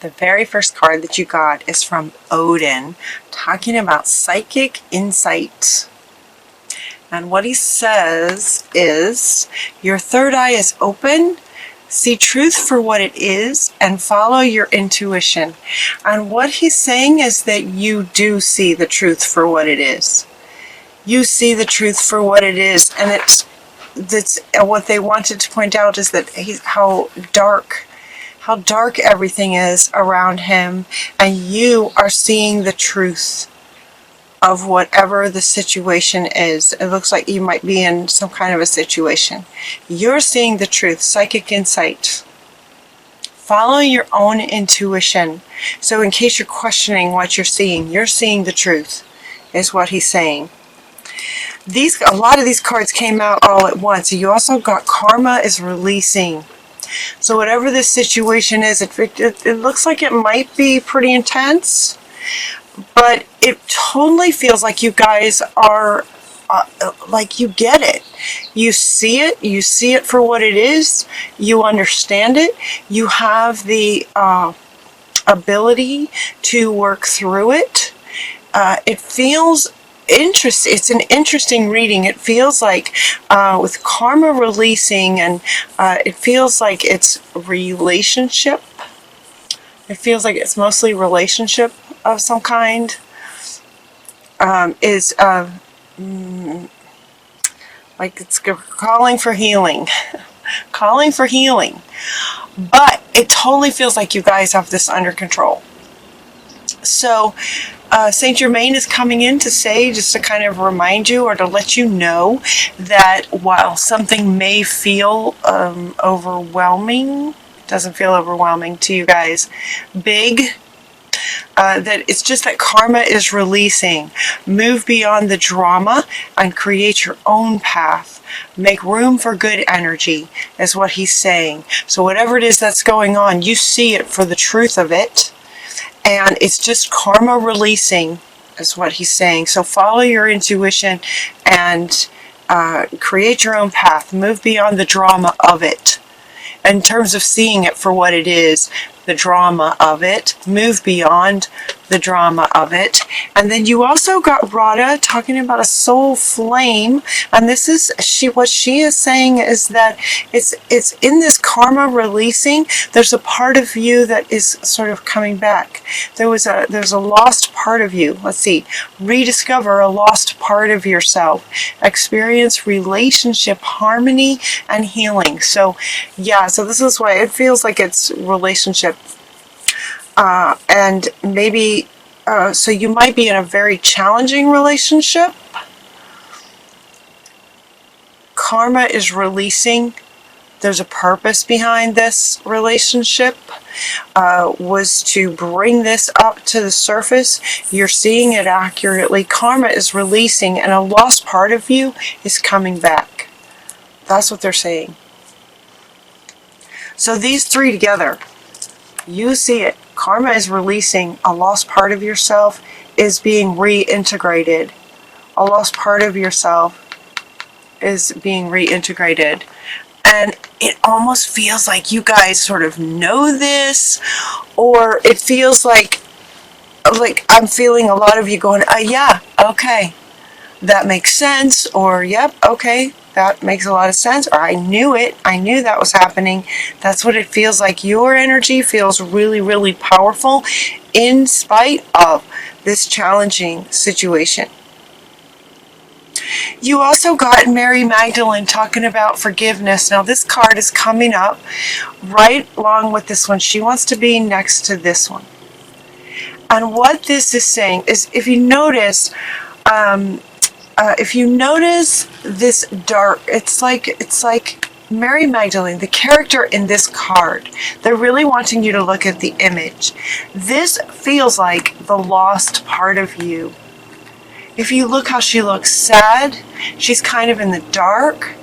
The very first card that you got is from Odin, talking about psychic insight. And what he says is, your third eye is open, see truth for what it is, and follow your intuition. And what he's saying is that you do see the truth for what it is. You see the truth for what it is, and that's what they wanted to point out is that how dark everything is around him, and you are seeing the truth of whatever the situation is. It looks like you might be in some kind of a situation. You're seeing the truth, psychic insight. Follow your own intuition. So in case you're questioning what you're seeing the truth, is what he's saying. A lot of these cards came out all at once. You also got karma is releasing. So whatever this situation is, it looks like it might be pretty intense, but it totally feels like you guys are, like you get it. You see it for what it is, you understand it, you have the ability to work through it. It feels interesting. It's an interesting reading. It feels like with karma releasing, and it feels like it's relationship. It feels like it's mostly relationship of some kind. Like it's calling for healing. Calling for healing. But it totally feels like you guys have this under control. So Saint Germain is coming in to say, just to kind of remind you or to let you know that while something may feel overwhelming, doesn't feel overwhelming to you guys, big, that it's just that karma is releasing. Move beyond the drama and create your own path. Make room for good energy, is what he's saying. So whatever it is that's going on, you see it for the truth of it. And it's just karma releasing, is what he's saying. So follow your intuition and create your own path. Move beyond the drama of it. In terms of seeing it for what it is, the drama of it, move beyond the drama of it. And then you also got Radha talking about a soul flame, and this is what she is saying is that it's in this karma releasing, there's a part of you that is sort of coming back. There's a lost part of you. Let's see, rediscover a lost part of yourself, experience relationship harmony and healing. So yeah, so this is why it feels like it's relationship. And maybe, so you might be in a very challenging relationship. Karma is releasing. There's a purpose behind this relationship, was to bring this up to the surface. You're seeing it accurately. Karma is releasing, and a lost part of you is coming back. That's what they're saying. So these three together, you see it. Karma is releasing. A lost part of yourself is being reintegrated. A lost part of yourself is being reintegrated. And it almost feels like you guys sort of know this, or it feels like I'm feeling a lot of you going, yeah, okay, that makes sense, or yep, okay, that makes a lot of sense, or I knew it, I knew that was happening. That's what it feels like. Your energy feels really, really powerful in spite of this challenging situation. You also got Mary Magdalene talking about forgiveness. Now this card is coming up right along with this one. She wants to be next to this one. And what this is saying is, if you notice this dark, it's like Mary Magdalene, the character in this card, they're really wanting you to look at the image. This feels like the lost part of you. If you look how she looks sad, she's kind of in the dark.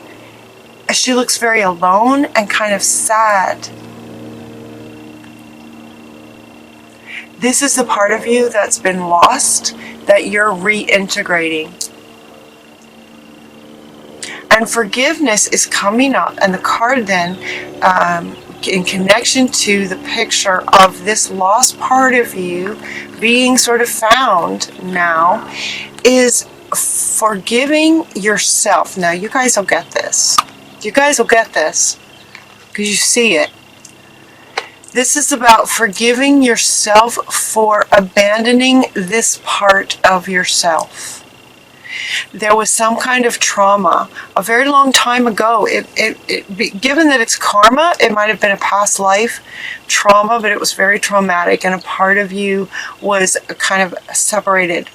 She looks very alone and kind of sad. This is the part of you that's been lost, that you're reintegrating. And forgiveness is coming up, and the card then in connection to the picture of this lost part of you being sort of found now, is forgiving yourself. Now, you guys will get this. You guys will get this because you see it. This is about forgiving yourself for abandoning this part of yourself. There was some kind of trauma a very long time ago. Given that it's karma, it might have been a past life trauma, but it was very traumatic, and a part of you was kind of separated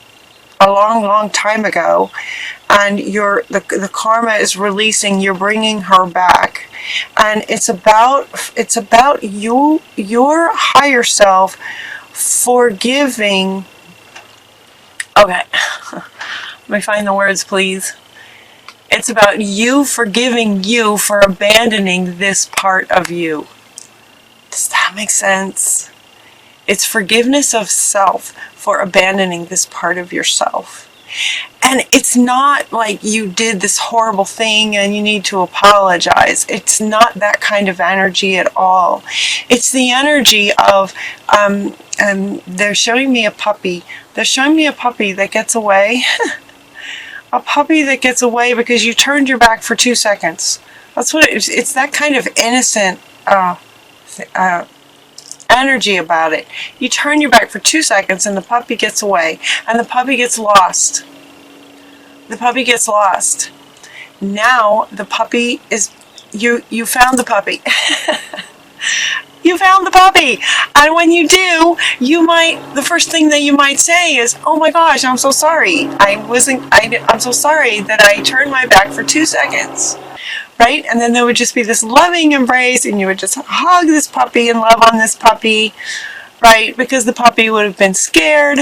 a long time ago, and the karma is releasing. You're bringing her back, and it's about you, your higher self, forgiving. Okay. Let me find the words, please. It's about you forgiving you for abandoning this part of you. Does that make sense? It's forgiveness of self for abandoning this part of yourself. And it's not like you did this horrible thing and you need to apologize. It's not that kind of energy at all. It's the energy of, they're showing me a puppy. They're showing me a puppy that gets away. A puppy that gets away because you turned your back for 2 seconds. That's what it is. It's that kind of innocent energy about it. You turn your back for 2 seconds and the puppy gets away, and the puppy gets lost. The puppy gets lost. Now the puppy is, you found the puppy. You found the puppy. And when you do, the first thing that you might say is, oh my gosh, I'm so sorry. I'm so sorry that I turned my back for 2 seconds. Right? And then there would just be this loving embrace, and you would just hug this puppy and love on this puppy. Right? Because the puppy would have been scared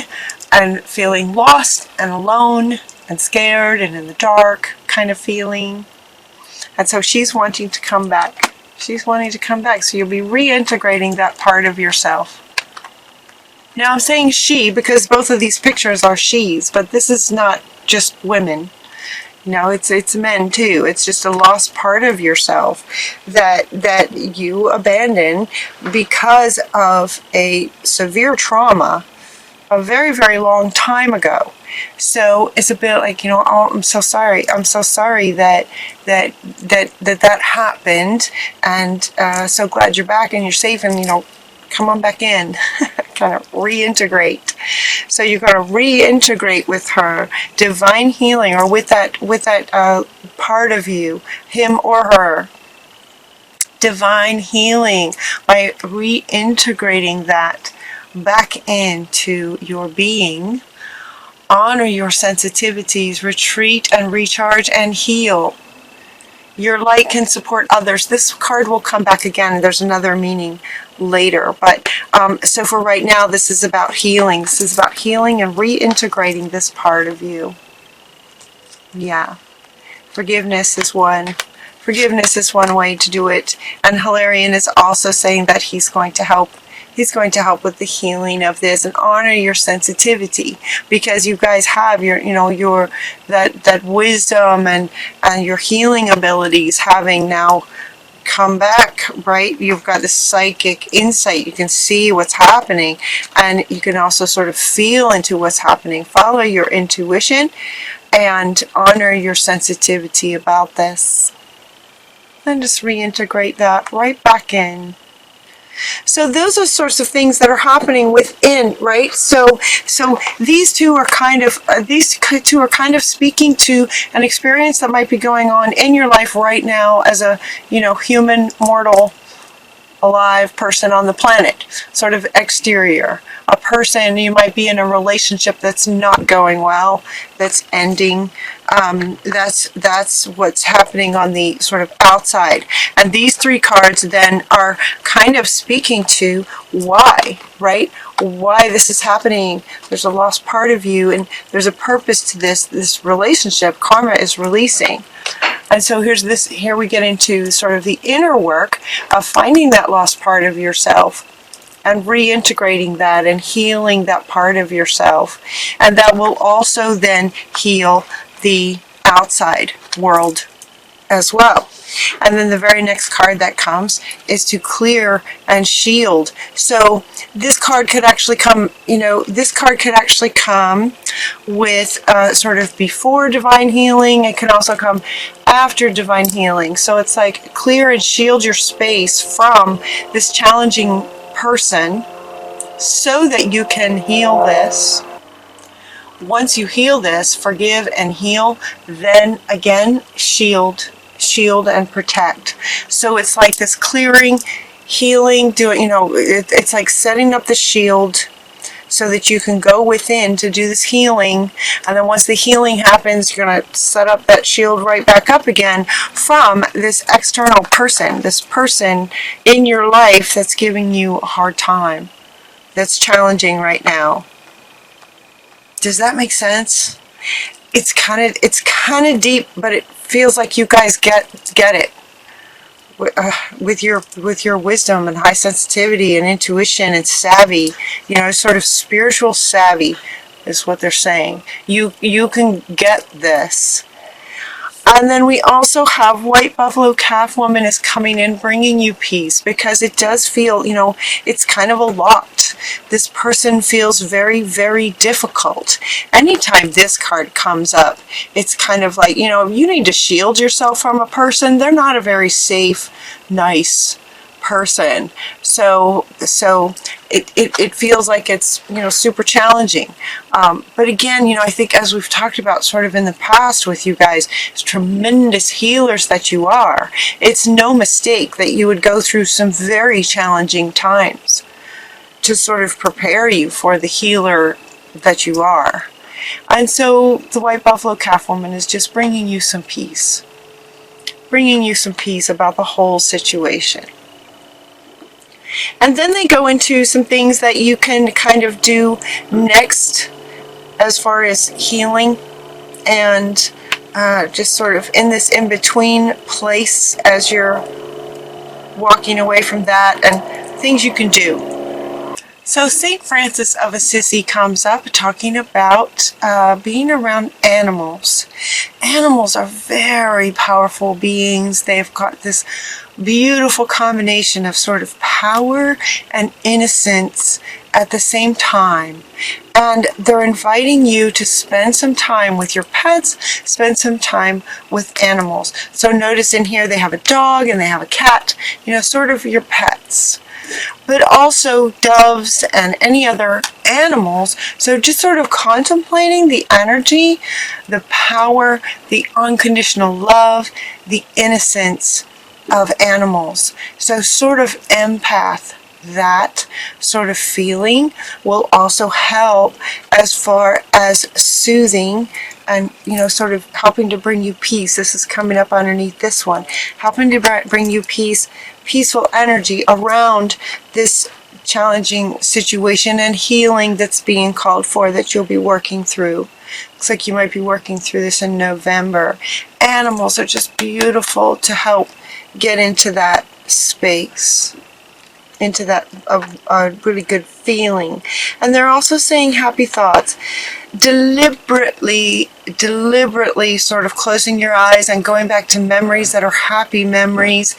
and feeling lost and alone and scared and in the dark kind of feeling. And so she's wanting to come back. She's wanting to come back, so you'll be reintegrating that part of yourself. Now I'm saying she because both of these pictures are she's, but this is not just women. No, it's men too. It's just a lost part of yourself that you abandon because of a severe trauma a very, very long time ago. So it's a bit like, oh, I'm so sorry. I'm so sorry that happened, and so glad you're back and you're safe, and come on back in. Kind of reintegrate. So you're going to reintegrate with her, divine healing, or with that part of you, him or her. Divine healing by reintegrating that back into your being. Honor your sensitivities, retreat and recharge and heal. Your light can support others. This card will come back again. There's another meaning later. But so for right now, this is about healing. This is about healing and reintegrating this part of you. Yeah. Forgiveness is one. Forgiveness is one way to do it. And Hilarion is also saying that he's going to help. He's going to help with the healing of this, and honor your sensitivity, because you guys have your that wisdom and your healing abilities having now come back, right? You've got this psychic insight. You can see what's happening, and you can also sort of feel into what's happening. Follow your intuition and honor your sensitivity about this. And just reintegrate that right back in. So those are sorts of things that are happening within, right? So these two are kind of speaking to an experience that might be going on in your life right now as a, human, mortal, alive person on the planet, sort of exterior. A person, you might be in a relationship that's not going well, that's ending. That's what's happening on the sort of outside. And these three cards then are kind of speaking to why, right? Why this is happening. There's a lost part of you, and there's a purpose to this relationship. Karma is releasing. And so here we get into sort of the inner work of finding that lost part of yourself and reintegrating that and healing that part of yourself. And that will also then heal the outside world as well. And then the very next card that comes is to clear and shield. So this card could actually come, this card could actually come with sort of before divine healing. It could also come after divine healing. So it's like clear and shield your space from this challenging person so that you can heal this. Once you heal this, forgive and heal, then again, shield and protect. So it's like this clearing, healing, it's like setting up the shield so that you can go within to do this healing. And then once the healing happens, you're going to set up that shield right back up again from this external person, this person in your life that's giving you a hard time, that's challenging right now. Does that make sense? It's kind of deep, but it feels like you guys get it with your wisdom and high sensitivity and intuition and savvy, sort of spiritual savvy is what they're saying. You can get this. And then we also have White Buffalo Calf Woman is coming in, bringing you peace, because it does feel, it's kind of a lot. This person feels very, very difficult. Anytime this card comes up, it's kind of like, you need to shield yourself from a person. They're not a very safe, nice person. So it feels like it's, super challenging. But again, I think as we've talked about sort of in the past with you guys, as tremendous healers that you are, it's no mistake that you would go through some very challenging times to sort of prepare you for the healer that you are. And so the White Buffalo Calf Woman is just bringing you some peace about the whole situation. And then they go into some things that you can kind of do next as far as healing and just sort of in this in-between place as you're walking away from that and things you can do. So St. Francis of Assisi comes up talking about being around animals. Animals are very powerful beings. They've got this beautiful combination of sort of power and innocence at the same time. And they're inviting you to spend some time with your pets, spend some time with animals. So notice in here they have a dog and they have a cat, sort of your pets. But also doves and any other animals. So just sort of contemplating the energy, the power, the unconditional love, the innocence of animals. So sort of empath, that sort of feeling will also help as far as soothing and, sort of helping to bring you peace. This is coming up underneath this one. Helping to bring you peace, peaceful energy around this challenging situation and healing that's being called for that you'll be working through. Looks like you might be working through this in November. Animals are just beautiful to help get into that space, into that a really good feeling. And they're also saying happy thoughts. Deliberately sort of closing your eyes and going back to memories that are happy memories.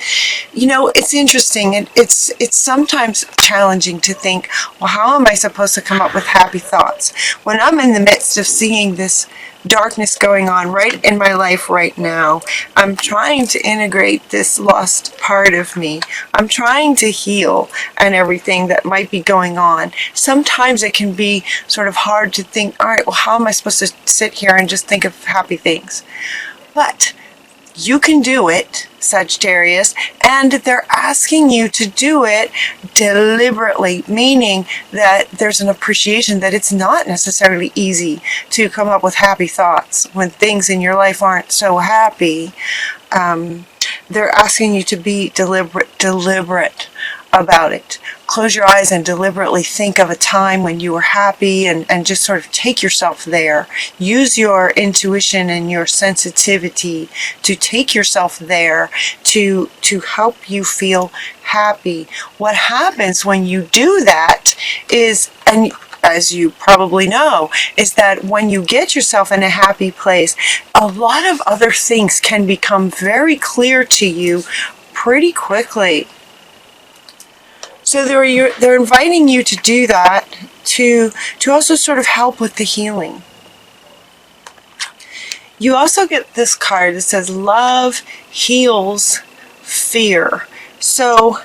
It's interesting. It's sometimes challenging to think, well, how am I supposed to come up with happy thoughts when I'm in the midst of seeing this darkness going on right in my life right now? I'm trying to integrate this lost part of me. I'm trying to heal and everything that might be going on. Sometimes it can be sort of hard to think, all right, well, how am I supposed to sit here and just think of happy things? But you can do it, Sagittarius, and they're asking you to do it deliberately, meaning that there's an appreciation that it's not necessarily easy to come up with happy thoughts when things in your life aren't so happy. They're asking you to be deliberate about it. Close your eyes and deliberately think of a time when you were happy and just sort of take yourself there. Use your intuition and your sensitivity to take yourself there to help you feel happy. What happens when you do that is, and as you probably know, is that when you get yourself in a happy place, a lot of other things can become very clear to you pretty quickly. So they're inviting you to do that, to also sort of help with the healing. You also get this card that says love heals fear. So,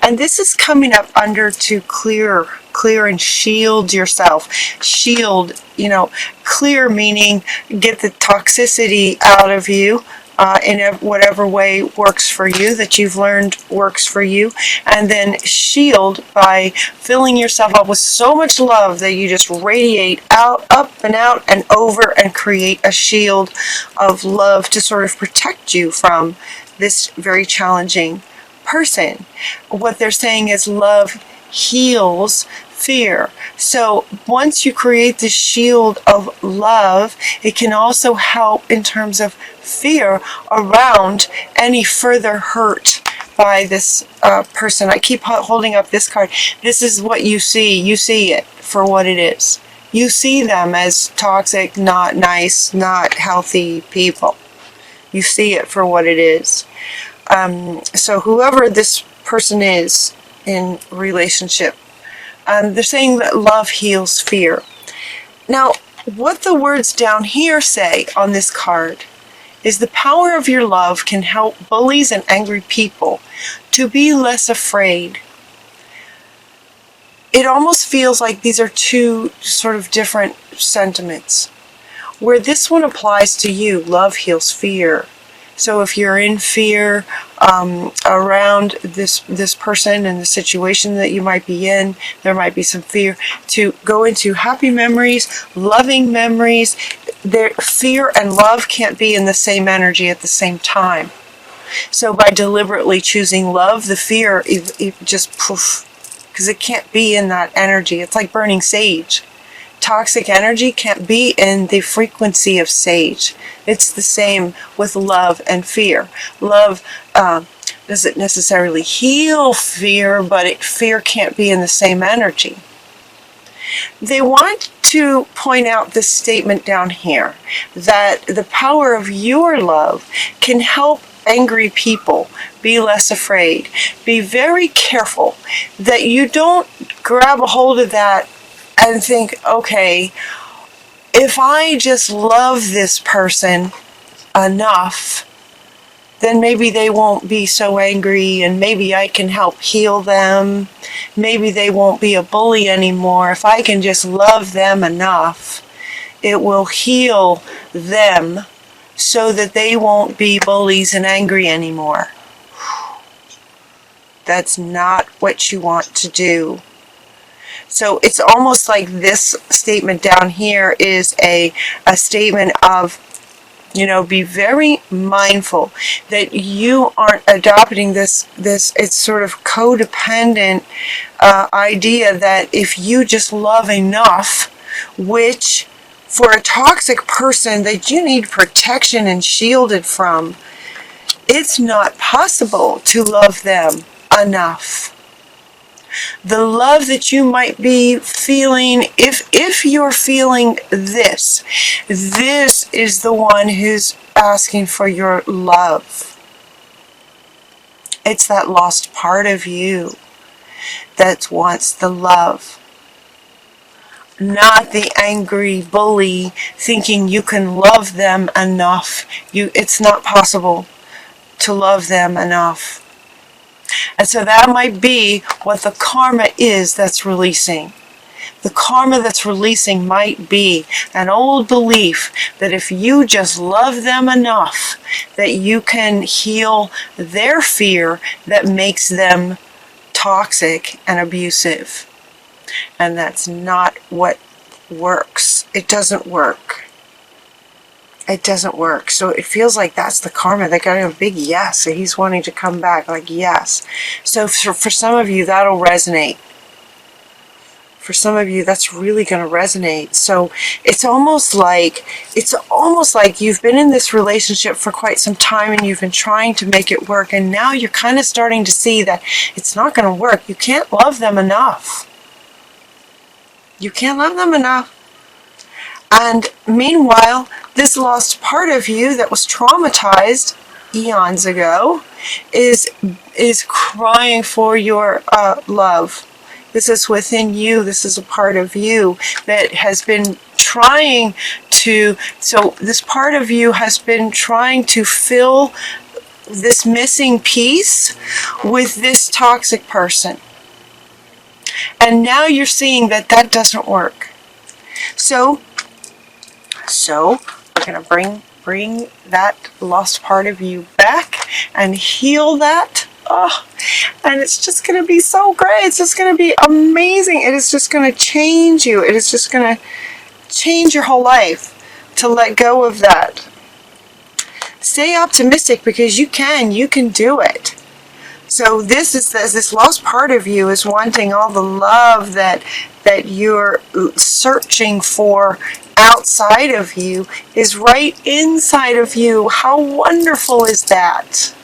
and this is coming up under to clear and shield yourself. Shield, clear meaning get the toxicity out of you in whatever way works for you, that you've learned works for you. And then shield by filling yourself up with so much love that you just radiate out, up and out and over, and create a shield of love to sort of protect you from this very challenging person. What they're saying is love heals fear. So once you create this shield of love, it can also help in terms of fear around any further hurt by this person. I keep holding up this card. This is what you see. You see it for what it is. You see them as toxic, not nice, not healthy people. You see it for what it is. So whoever this person is in relationship, they're saying that love heals fear. Now, what the words down here say on this card is the power of your love can help bullies and angry people to be less afraid. It almost feels like these are two sort of different sentiments. Where this one applies to you, love heals fear. So if you're in fear around this person and the situation that you might be in, there might be some fear, to go into happy memories, loving memories. Fear and love can't be in the same energy at the same time. So by deliberately choosing love, the fear it just poof, because it can't be in that energy. It's like burning sage. Toxic energy can't be in the frequency of sage. It's the same with love and fear. Love doesn't necessarily heal fear, but fear can't be in the same energy. They want to point out this statement down here, that the power of your love can help angry people be less afraid. Be very careful that you don't grab a hold of that and think, okay, if I just love this person enough, then maybe they won't be so angry and maybe I can help heal them. Maybe they won't be a bully anymore. If I can just love them enough, it will heal them so that they won't be bullies and angry anymore. That's not what you want to do. So it's almost like this statement down here is a statement of, be very mindful that you aren't adopting this it's sort of codependent idea that if you just love enough, which for a toxic person that you need protection and shielded from, it's not possible to love them enough. The love that you might be feeling, if you're feeling this is the one who's asking for your love. It's that lost part of you that wants the love. Not the angry bully thinking you can love them enough. It's not possible to love them enough. And so that might be what the karma is that's releasing. The karma that's releasing might be an old belief that if you just love them enough, that you can heal their fear that makes them toxic and abusive. And that's not what works. It doesn't work. It doesn't work. So it feels like that's the karma. They got a big yes. So he's wanting to come back, like yes. So for some of you, that'll resonate. For some of you, that's really going to resonate. So it's almost like you've been in this relationship for quite some time and you've been trying to make it work. And now you're kind of starting to see that it's not going to work. You can't love them enough. You can't love them enough. And meanwhile, this lost part of you that was traumatized eons ago is crying for your love. This is within you. This is a part of you that has been trying to, so this part of you has been trying to fill this missing piece with this toxic person. And now you're seeing that that doesn't work. So we're going to bring that lost part of you back and heal that. Oh, and it's just going to be so great. It's just going to be amazing. It is just going to change you. It is just going to change your whole life to let go of that. Stay optimistic because you can do it. So this lost part of you is wanting all the love that you're searching for outside of you is right inside of you. How wonderful is that?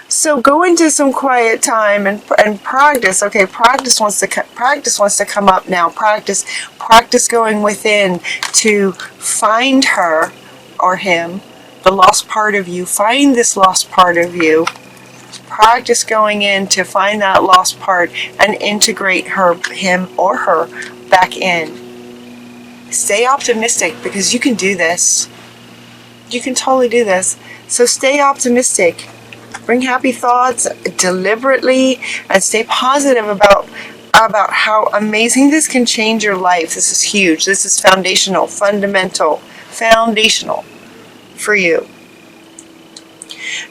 So go into some quiet time and practice. Okay, practice wants to come up now. Practice going within to find her or him, the lost part of you. Find this lost part of you. Practice going in to find that lost part and integrate him or her back in. Stay optimistic because you can do this. You can totally do this. So stay optimistic. Bring happy thoughts deliberately and stay positive about how amazing this can change your life. This is huge. This is foundational for you.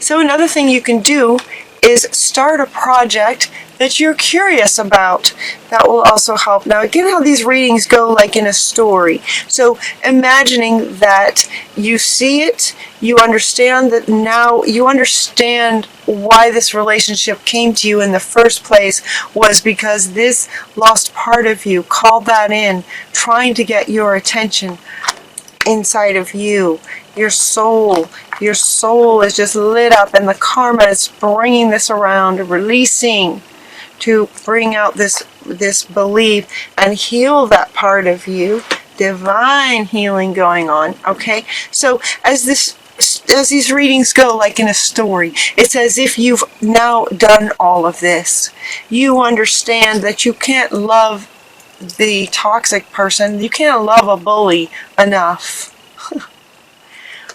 So another thing you can do is start a project that you're curious about. That will also help. Now again, how these readings go like in a story. So imagining that you see it, you understand that now you understand why this relationship came to you in the first place was because this lost part of you called that in, trying to get your attention inside of you. Your soul is just lit up and the karma is bringing this around, releasing to bring out this belief and heal that part of you. Divine healing going on. Okay, so as these readings go like in a story, it's as if you've now done all of this. You understand that you can't love the toxic person, you can't love a bully enough.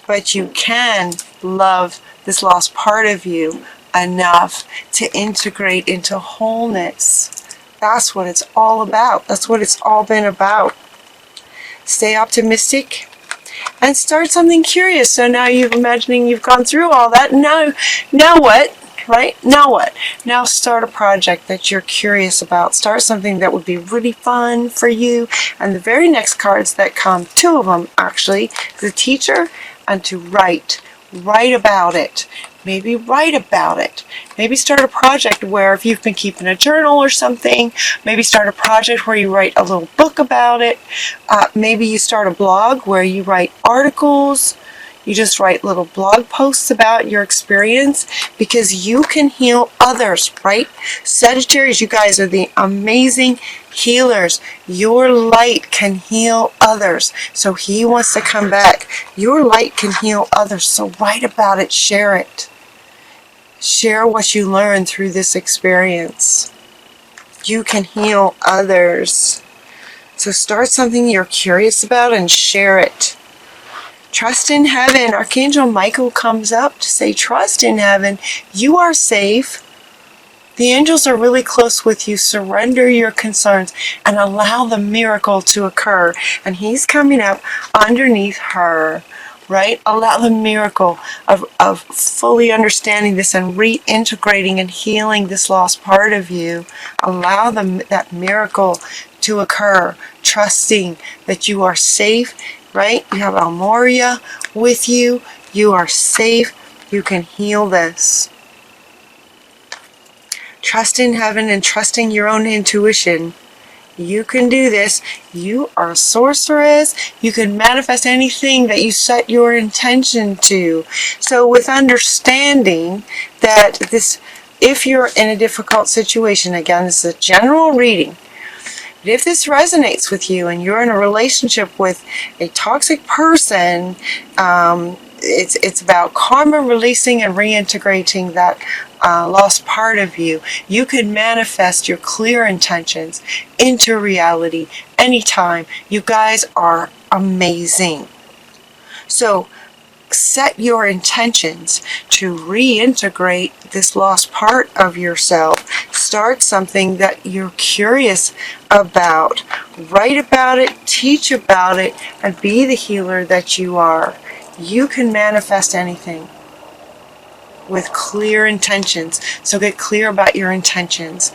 But you can love this lost part of you enough to integrate into wholeness. That's what it's all about. That's what it's all been about. Stay optimistic and start something curious. So now you're imagining you've gone through all that. Now what? Right? Now what? Now start a project that you're curious about. Start something that would be really fun for you. And the very next cards that come, two of them actually, the teacher and to write about it. Maybe write about it. Maybe start a project where if you've been keeping a journal or something, maybe start a project where you write a little book about it. Maybe you start a blog where you write articles. You just write little blog posts about your experience because you can heal others, right? Sagittarius, you guys are the amazing healers. Your light can heal others. So he wants to come back. Your light can heal others. So write about it. Share it. Share what you learned through this experience. You can heal others. So start something you're curious about and share it. Trust in heaven. Archangel Michael comes up to say, trust in heaven. You are safe. The angels are really close with you. Surrender your concerns and allow the miracle to occur. And he's coming up underneath her, right? Allow the miracle of fully understanding this and reintegrating and healing this lost part of you. Allow that miracle to occur, trusting that you are safe, right? You have Almoria with you. You are safe. You can heal this. Trust in heaven and trusting your own intuition. You can do this. You are a sorceress. You can manifest anything that you set your intention to. So with understanding that if you're in a difficult situation, again, this is a general reading, But if this resonates with you and you're in a relationship with a toxic person, it's about karma releasing and reintegrating that lost part of you. You can manifest your clear intentions into reality anytime. You guys are amazing. So set your intentions to reintegrate this lost part of yourself. Start something that you're curious about. Write about it, teach about it, and be the healer that you are. You can manifest anything with clear intentions. So get clear about your intentions.